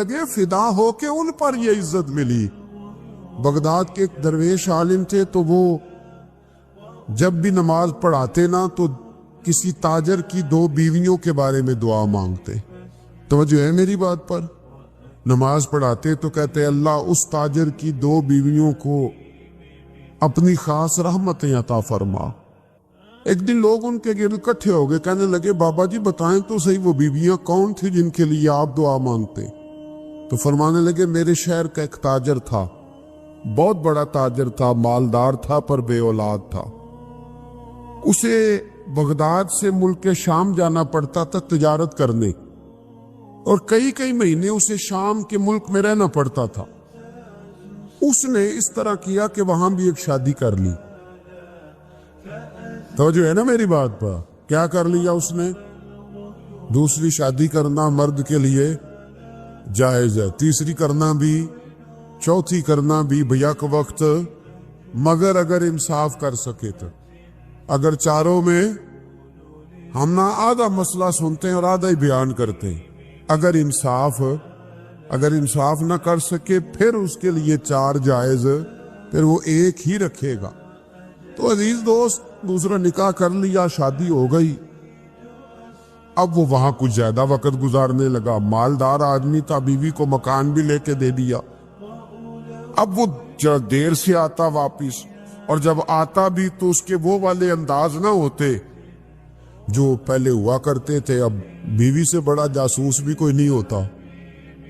لگے فدا ہو کے ان پر یہ عزت ملی۔ بغداد کے ایک درویش عالم تھے، تو وہ جب بھی نماز پڑھاتے نا تو کسی تاجر کی 2 بیویوں کے بارے میں دعا مانگتے۔ توجہ ہے میری بات پر؟ نماز پڑھاتے تو کہتے اللہ اس تاجر کی 2 بیویوں کو اپنی خاص رحمتیں عطا فرما۔ ایک دن لوگ ان کے گرد اکٹھے ہو گئے، کہنے لگے بابا جی بتائیں تو صحیح وہ بیویاں کون تھی جن کے لیے آپ دعا مانگتے؟ تو فرمانے لگے میرے شہر کا ایک تاجر تھا، بہت بڑا تاجر تھا، مالدار تھا پر بے اولاد تھا۔ اسے بغداد سے ملک شام جانا پڑتا تھا تجارت کرنے، اور کئی مہینے اسے شام کے ملک میں رہنا پڑتا تھا۔ اس نے اس طرح کیا کہ وہاں بھی ایک شادی کر لی۔ توجہ ہے نا میری بات پر؟ کیا کر لیا اس نے؟ دوسری شادی کرنا مرد کے لیے جائز ہے، تیسری کرنا بھی، چوتھی کرنا بھی بیک وقت، مگر اگر انصاف کر سکے تو۔ اگر چاروں میں ہم نہ آدھا مسئلہ سنتے ہیں اور آدھا ہی بیان کرتے ہیں، اگر انصاف نہ کر سکے پھر اس کے لیے 4 جائز، پھر وہ ایک ہی رکھے گا۔ تو عزیز دوست دوسرا نکاح کر لیا، شادی ہو گئی۔ اب وہ وہاں کچھ زیادہ وقت گزارنے لگا، مالدار آدمی تھا، بیوی کو مکان بھی لے کے دے دیا۔ اب وہ دیر سے آتا واپس، اور جب آتا بھی تو اس کے وہ والے انداز نہ ہوتے جو پہلے ہوا کرتے تھے۔ اب بیوی سے بڑا جاسوس بھی کوئی نہیں ہوتا،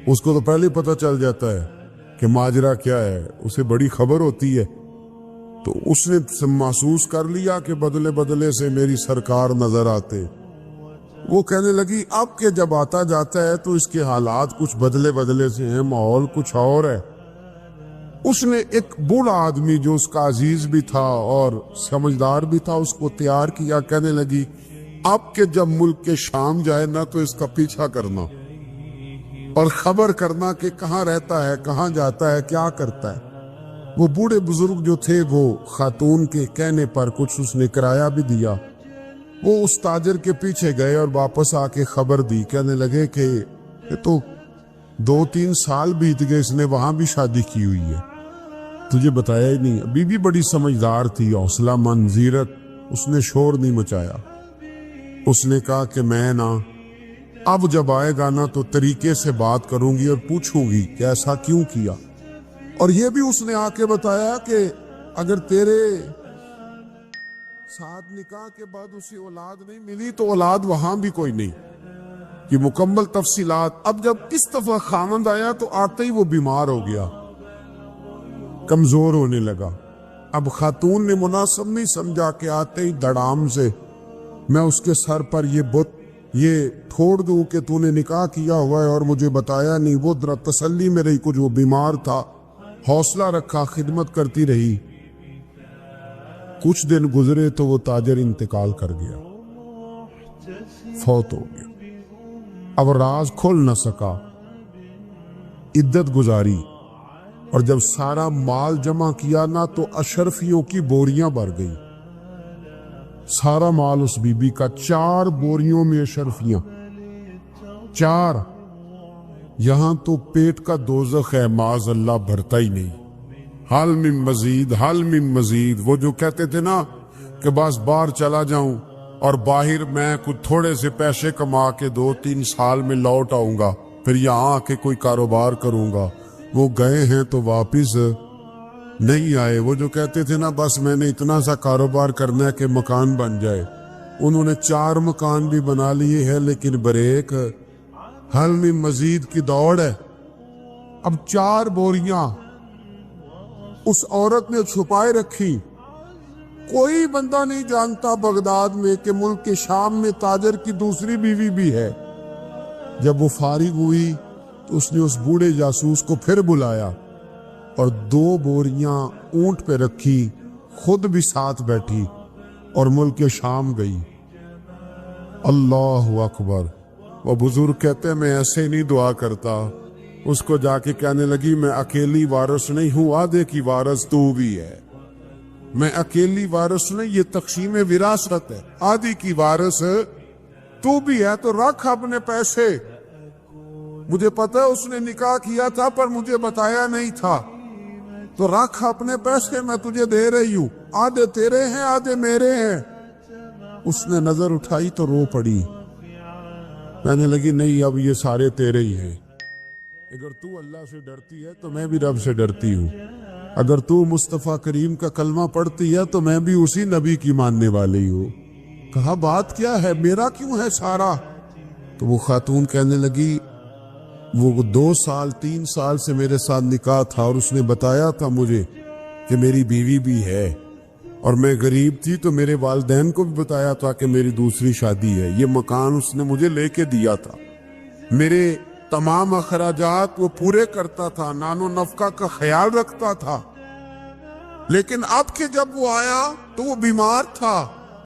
اس کو تو پہلے پتہ چل جاتا ہے کہ ماجرا کیا ہے، اسے بڑی خبر ہوتی ہے۔ تو اس نے محسوس کر لیا کہ بدلے سے میری سرکار نظر آتے۔ وہ کہنے لگی اب کہ جب آتا جاتا ہے تو اس کے حالات کچھ بدلے سے ہیں، ماحول کچھ اور ہے۔ اس نے ایک بوڑھا آدمی جو اس کا عزیز بھی تھا اور سمجھدار بھی تھا اس کو تیار کیا، کہنے لگی اب کہ جب ملک کے شام جائے نا تو اس کا پیچھا کرنا اور خبر کرنا کہ کہاں رہتا ہے، کہاں جاتا ہے، کیا کرتا ہے۔ وہ بوڑھے بزرگ جو تھے وہ خاتون کے کہنے پر کچھ اس نے کرایہ بھی دیا۔ وہ اس تاجر کے پیچھے گئے اور واپس آ کے خبر دی، کہنے لگے کہ یہ تو 2-3 سال بیت گئے، اس نے وہاں بھی شادی کی ہوئی ہے، تجھے بتایا ہی نہیں۔ بی بی بڑی سمجھدار تھی، حوصلہ مند، زیرک، اس نے شور نہیں مچایا۔ اس نے کہا کہ میں نا اب جب آئے گا نا تو طریقے سے بات کروں گی اور پوچھوں گی کہ ایسا کیوں کیا، اور یہ بھی اس نے آ کے بتایا کہ اگر تیرے ساتھ نکاح کے بعد اسے اولاد نہیں ملی تو اولاد وہاں بھی کوئی نہیں، کہ مکمل تفصیلات۔ اب جب اس دفعہ خاوند آیا تو آتے ہی وہ بیمار ہو گیا، کمزور ہونے لگا۔ اب خاتون نے مناسب نہیں سمجھا کہ آتے ہی دڑام سے میں اس کے سر پر یہ پھوڑ دوں کہ تو نے نکاح کیا ہوا ہے اور مجھے بتایا نہیں۔ وہ ذرا تسلی میں رہی، کچھ وہ بیمار تھا، حوصلہ رکھا، خدمت کرتی رہی۔ کچھ دن گزرے تو وہ تاجر انتقال کر گیا، فوت ہو گیا۔ اب راز کھل نہ سکا، عدت گزاری، اور جب سارا مال جمع کیا نا تو اشرفیوں کی بوریاں بھر گئی۔ سارا مال اس بی بی کا، 4 بوریوں میں اشرفیاں، 4۔ یہاں تو پیٹ کا دوزخ ہے، معاذ اللہ، بھرتا ہی نہیں۔ حل من مزید، حل من مزید۔ وہ جو کہتے تھے نا کہ بس باہر چلا جاؤں اور باہر میں کچھ تھوڑے سے پیسے کما کے 2-3 سال میں لوٹ آؤں گا، پھر یہاں آ کے کوئی کاروبار کروں گا، وہ گئے ہیں تو واپس نہیں آئے۔ وہ جو کہتے تھے نا بس میں نے اتنا سا کاروبار کرنا ہے کہ مکان بن جائے، انہوں نے 4 مکان بھی بنا لیے ہیں، لیکن بریک حل میں مزید کی دوڑ ہے۔ اب 4 بوریاں اس عورت نے چھپائے رکھی۔ کوئی بندہ نہیں جانتا بغداد میں کہ ملک کے شام میں تاجر کی دوسری بیوی بھی ہے۔ جب وہ فارغ ہوئی تو اس نے اس بوڑھے جاسوس کو پھر بلایا اور 2 بوریاں اونٹ پہ رکھی، خود بھی ساتھ بیٹھی اور ملک شام گئی۔ اللہ اکبر۔ وہ بزرگ کہتے ہیں میں ایسے نہیں دعا کرتا، اس کو جا کے کہنے لگی میں اکیلی وارث نہیں ہوں، آدھے کی وارث تو بھی ہے، میں اکیلی وارث نہیں، یہ تقسیم وراثت ہے، آدھی کی وارث تو بھی ہے، تو رکھ اپنے پیسے۔ مجھے پتہ ہے اس نے نکاح کیا تھا پر مجھے بتایا نہیں تھا، تو رکھ اپنے پیسے میں تجھے دے رہی ہوں، آدھے تیرے ہیں آدھے میرے ہیں۔ اس نے نظر اٹھائی تو رو پڑی، کہنے لگی نہیں اب یہ سارے تیرے ہی ہیں، اگر تو اللہ سے ڈرتی ہے تو میں بھی رب سے ڈرتی ہوں، اگر تو مصطفیٰ کریم کا کلمہ پڑھتی ہے تو میں بھی اسی نبی کی ماننے والی ہوں۔ کہا بات کیا ہے، میرا کیوں ہے سارا؟ تو وہ خاتون کہنے لگی وہ 2 سال 3 سال سے میرے ساتھ نکاح تھا اور اس نے بتایا تھا مجھے کہ میری بیوی بھی ہے، اور میں غریب تھی تو میرے والدین کو بھی بتایا تھا کہ میری دوسری شادی ہے، یہ مکان اس نے مجھے لے کے دیا تھا، میرے تمام اخراجات وہ پورے کرتا تھا، نان و نفقہ کا خیال رکھتا تھا، لیکن اب کہ جب وہ آیا تو وہ بیمار تھا،